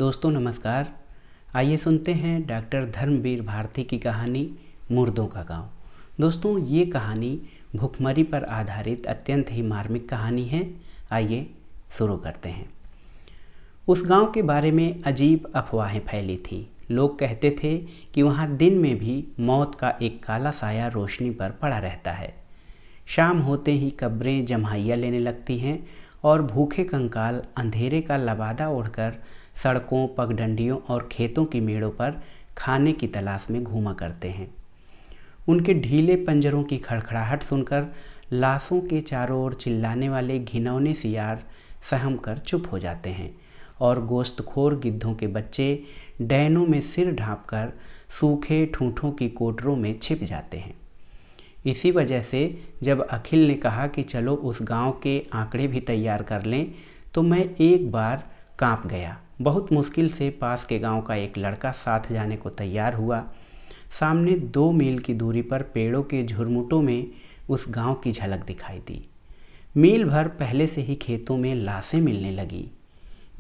दोस्तों नमस्कार। आइए सुनते हैं डॉक्टर धर्मवीर भारती की कहानी मुर्दों का गांव। दोस्तों ये कहानी भुखमरी पर आधारित अत्यंत ही मार्मिक कहानी है। आइए शुरू करते हैं। उस गांव के बारे में अजीब अफवाहें फैली थी। लोग कहते थे कि वहां दिन में भी मौत का एक काला साया रोशनी पर पड़ा रहता है। शाम होते ही कब्रें जम्हाइया लेने लगती हैं और भूखे कंकाल अंधेरे का लबादा ओढ़कर सड़कों, पगडंडियों और खेतों की मेड़ों पर खाने की तलाश में घूमा करते हैं। उनके ढीले पंजरों की खड़खड़ाहट सुनकर लाशों के चारों ओर चिल्लाने वाले घिनौने सियार सहम कर चुप हो जाते हैं और गोश्तखोर गिद्धों के बच्चे डैनों में सिर ढांपकर सूखे ठूंठों की कोटरों में छिप जाते हैं। इसी वजह से जब अखिल ने कहा कि चलो उस गांव के आंकड़े भी तैयार कर लें, तो मैं एक बार कांप गया। बहुत मुश्किल से पास के गांव का एक लड़का साथ जाने को तैयार हुआ। सामने 2 मील की दूरी पर पेड़ों के झुरमुटों में उस गांव की झलक दिखाई दी। मील भर पहले से ही खेतों में लाशें मिलने लगी।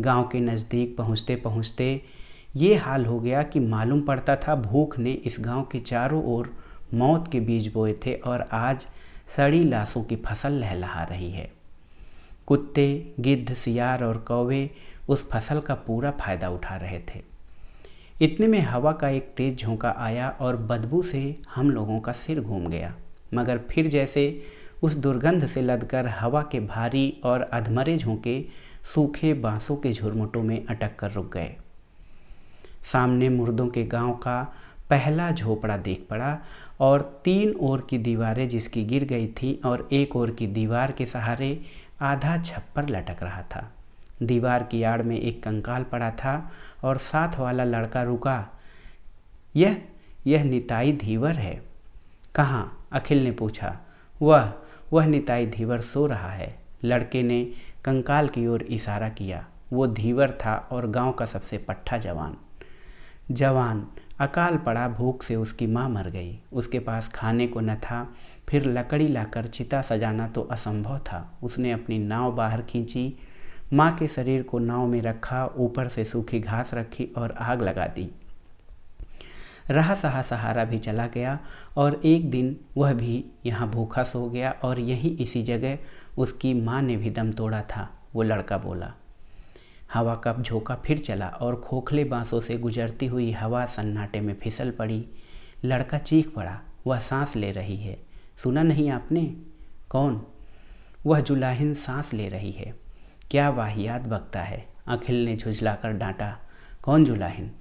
गांव के नज़दीक पहुंचते पहुंचते ये हाल हो गया कि मालूम पड़ता था भूख ने इस गांव के चारों ओर मौत के बीज बोए थे और आज सड़ी लाशों की फसल लहलहा रही है। कुत्ते, गिद्ध, सियार और कौवे उस फसल का पूरा फायदा उठा रहे थे। इतने में हवा का एक तेज झोंका आया और बदबू से हम लोगों का सिर घूम गया, मगर फिर जैसे उस दुर्गंध से लदकर हवा के भारी और अधमरे झोंके सूखे बांसों के झुरमुटों में अटक कर रुक गए। सामने मुर्दों के गांव का पहला झोपड़ा देख पड़ा और 3 ओर की दीवारें जिसकी गिर गई थी और एक ओर की दीवार के सहारे आधा छप्पर लटक रहा था। दीवार की आड़ में एक कंकाल पड़ा था और साथ वाला लड़का रुका। यह निताई धीवर है। कहाँ? अखिल ने पूछा। वह निताई धीवर सो रहा है। लड़के ने कंकाल की ओर इशारा किया। वो धीवर था और गांव का सबसे पट्टा जवान अकाल पड़ा। भूख से उसकी माँ मर गई। उसके पास खाने को न था। फिर लकड़ी लाकर चिता सजाना तो असंभव था। उसने अपनी नाव बाहर खींची, माँ के शरीर को नाव में रखा, ऊपर से सूखी घास रखी और आग लगा दी। रहा सहा सहारा भी चला गया और एक दिन वह भी यहाँ भूखा सो गया और यहीं इसी जगह उसकी माँ ने भी दम तोड़ा था। वो लड़का बोला। हवा का झोंका फिर चला और खोखले बांसों से गुजरती हुई हवा सन्नाटे में फिसल पड़ी। लड़का चीख पड़ा। वह सांस ले रही है। सुना नहीं आपने? कौन? वह जुलाहिन सांस ले रही है। क्या वाहियात बकता है, अखिल ने झुझलाकर डांटा। कौन जुलाहिन?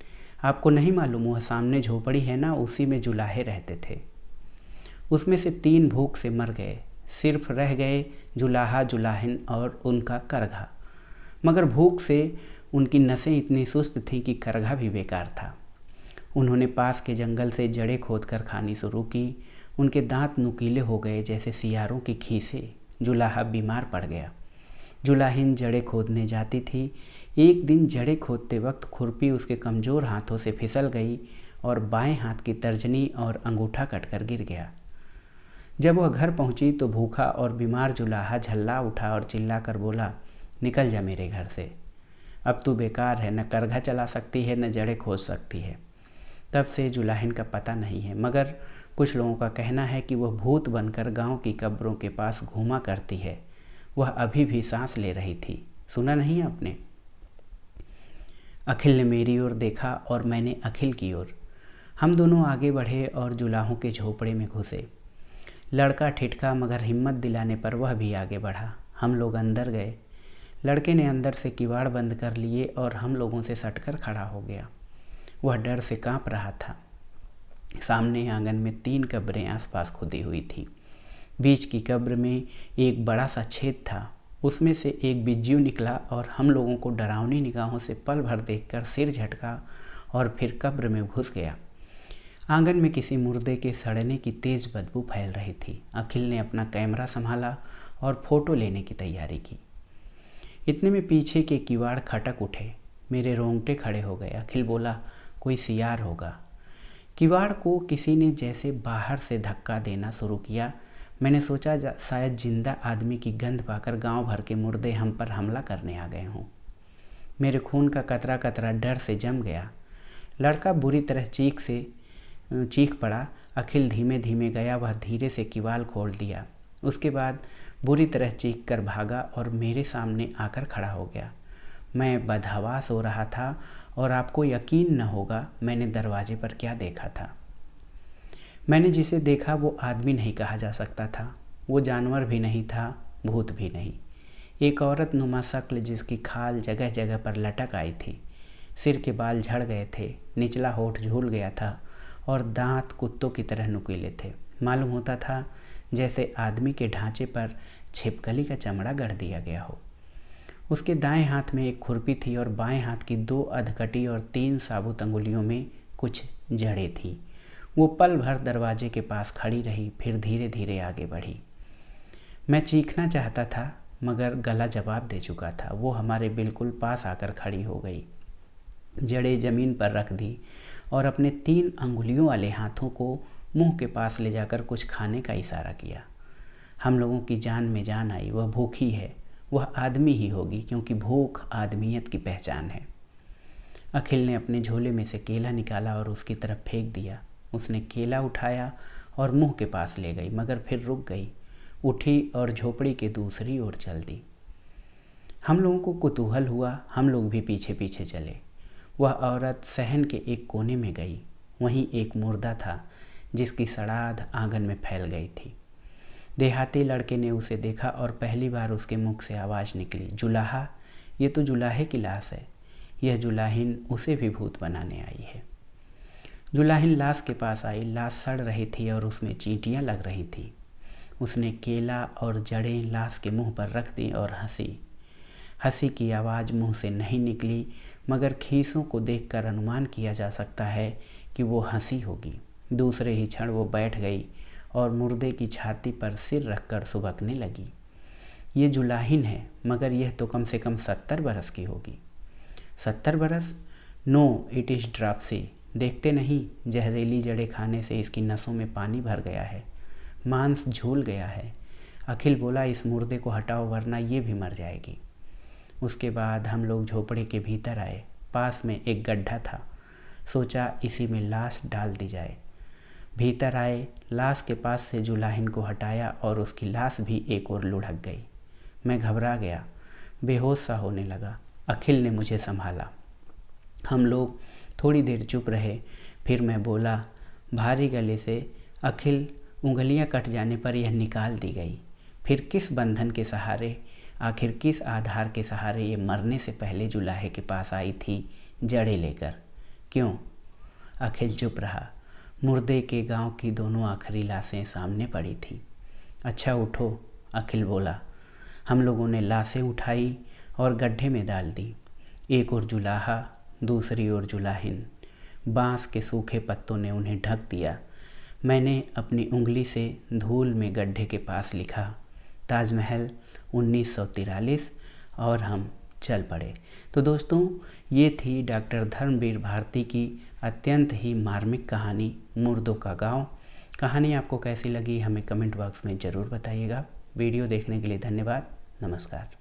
आपको नहीं मालूम? वह सामने झोपड़ी है ना, उसी में जुलाहे रहते थे। उसमें से 3 भूख से मर गए। सिर्फ रह गए जुलाहा, जुलाहिन और उनका करघा। मगर भूख से उनकी नसें इतनी सुस्त थीं कि करघा भी बेकार था। उन्होंने पास के जंगल से जड़ें खोदकर खानी शुरू की। उनके दांत नुकीले हो गए जैसे सियारों की खीसें। जुलाहा बीमार पड़ गया। जुलाहिन जड़ें खोदने जाती थी। एक दिन जड़ें खोदते वक्त खुरपी उसके कमज़ोर हाथों से फिसल गई और बाएं हाथ की तर्जनी और अंगूठा कटकर गिर गया। जब वह घर पहुंची तो भूखा और बीमार जुलाहा झल्ला उठा और चिल्लाकर बोला, निकल जा मेरे घर से। अब तू बेकार है, न करघा चला सकती है न जड़ें खोद सकती है। तब से जुलाहिन का पता नहीं है, मगर कुछ लोगों का कहना है कि वह भूत बनकर गांव की कब्रों के पास घूमा करती है। वह अभी भी सांस ले रही थी। सुना नहीं आपने? अखिल ने मेरी ओर देखा और मैंने अखिल की ओर। हम दोनों आगे बढ़े और जुलाहों के झोपड़े में घुसे। लड़का ठिठका, मगर हिम्मत दिलाने पर वह भी आगे बढ़ा। हम लोग अंदर गए। लड़के ने अंदर से किवाड़ बंद कर लिए और हम लोगों से सटकर खड़ा हो गया। वह डर से कांप रहा था। सामने आंगन में 3 कब्रें आसपास खुदी हुई थी। बीच की कब्र में एक बड़ा सा छेद था। उसमें से एक बिज्जू निकला और हम लोगों को डरावनी निगाहों से पल भर देखकर सिर झटका और फिर कब्र में घुस गया। आंगन में किसी मुर्दे के सड़ने की तेज़ बदबू फैल रही थी। अखिल ने अपना कैमरा संभाला और फोटो लेने की तैयारी की। इतने में पीछे के किवाड़ खटक उठे। मेरे रोंगटे खड़े हो गए। अखिल बोला, कोई सियार होगा। किवाड़ को किसी ने जैसे बाहर से धक्का देना शुरू किया। मैंने सोचा शायद जिंदा आदमी की गंध पाकर गांव भर के मुर्दे हम पर हमला करने आ गए हों। मेरे खून का कतरा कतरा डर से जम गया। लड़का बुरी तरह चीख पड़ा। अखिल धीमे धीमे गया, वह धीरे से किवाड़ खोल दिया। उसके बाद बुरी तरह चीख कर भागा और मेरे सामने आकर खड़ा हो गया। मैं बदहवास हो रहा था और आपको यकीन न होगा मैंने दरवाजे पर क्या देखा था। मैंने जिसे देखा वो आदमी नहीं कहा जा सकता था। वो जानवर भी नहीं था, भूत भी नहीं। एक औरत नुमा शक्ल जिसकी खाल जगह जगह पर लटक आई थी, सिर के बाल झड़ गए थे, निचला होठ झूल गया था और दांत कुत्तों की तरह नुकीले थे। मालूम होता था जैसे आदमी के ढांचे पर छिपकली का चमड़ा गढ़ दिया गया हो। उसके दाएं हाथ में एक खुरपी थी और बाएं हाथ की 2 अधकटी और 3 साबुत अंगुलियों में कुछ जड़ें थीं। वो पल भर दरवाजे के पास खड़ी रही, फिर धीरे धीरे आगे बढ़ी। मैं चीखना चाहता था मगर गला जवाब दे चुका था। वो हमारे बिल्कुल पास आकर खड़ी हो गई, जड़ें ज़मीन पर रख दी और अपने 3 अंगुलियों वाले हाथों को मुंह के पास ले जाकर कुछ खाने का इशारा किया। हम लोगों की जान में जान आई। वह भूखी है, वह आदमी ही होगी, क्योंकि भूख आदमियत की पहचान है। अखिल ने अपने झोले में से केला निकाला और उसकी तरफ फेंक दिया। उसने केला उठाया और मुंह के पास ले गई, मगर फिर रुक गई, उठी और झोपड़ी के दूसरी ओर चल दी। हम लोगों को कुतूहल हुआ, हम लोग भी पीछे पीछे चले। वह औरत सहन के एक कोने में गई। वहीं एक मुर्दा था जिसकी सड़ाध आंगन में फैल गई थी। देहाती लड़के ने उसे देखा और पहली बार उसके मुख से आवाज़ निकली, जुलाहा, ये तो जुलाहे की लाश है। यह जुलाहिन उसे भी भूत बनाने आई है। जुलाहिन लाश के पास आई। लाश सड़ रही थी और उसमें चींटियाँ लग रही थीं। उसने केला और जड़ें लाश के मुंह पर रख दी और हंसी। हंसी की आवाज़ मुंह से नहीं निकली, मगर खीसों को देखकर अनुमान किया जा सकता है कि वो हंसी होगी। दूसरे ही क्षण वो बैठ गई और मुर्दे की छाती पर सिर रखकर सुबकने लगी। ये जुलाहिन है, मगर यह तो कम से कम 70 बरस की होगी। 70 बरस? No, it is dropsy. देखते नहीं, जहरीली जड़ें खाने से इसकी नसों में पानी भर गया है, मांस झूल गया है। अखिल बोला, इस मुर्दे को हटाओ वरना ये भी मर जाएगी। उसके बाद हम लोग झोपड़े के भीतर आए। पास में एक गड्ढा था। सोचा इसी में लाश डाल दी जाए। भीतर आए, लाश के पास से जुलाहिन को हटाया और उसकी लाश भी एक ओर लुढ़क गई। मैं घबरा गया, बेहोश सा होने लगा। अखिल ने मुझे संभाला। हम लोग थोड़ी देर चुप रहे। फिर मैं बोला भारी गले से, अखिल, उंगलियां कट जाने पर यह निकाल दी गई। फिर किस बंधन के सहारे, आखिर किस आधार के सहारे ये मरने से पहले जुलाहे के पास आई थी जड़ें लेकर? क्यों? अखिल चुप रहा। मुर्दे के गांव की दोनों आखिरी लाशें सामने पड़ी थीं। अच्छा उठो, अखिल बोला। हम लोगों ने लाशें उठाई और गड्ढे में डाल दी। एक ओर जुलाहा, दूसरी ओर जुलाहिन। बांस के सूखे पत्तों ने उन्हें ढक दिया। मैंने अपनी उंगली से धूल में गड्ढे के पास लिखा, ताजमहल 1943, और हम चल पड़े। तो दोस्तों, ये थी डॉक्टर धर्मवीर भारती की अत्यंत ही मार्मिक कहानी मुर्दों का गांव। कहानी आपको कैसी लगी हमें कमेंट बॉक्स में ज़रूर बताइएगा। वीडियो देखने के लिए धन्यवाद। नमस्कार।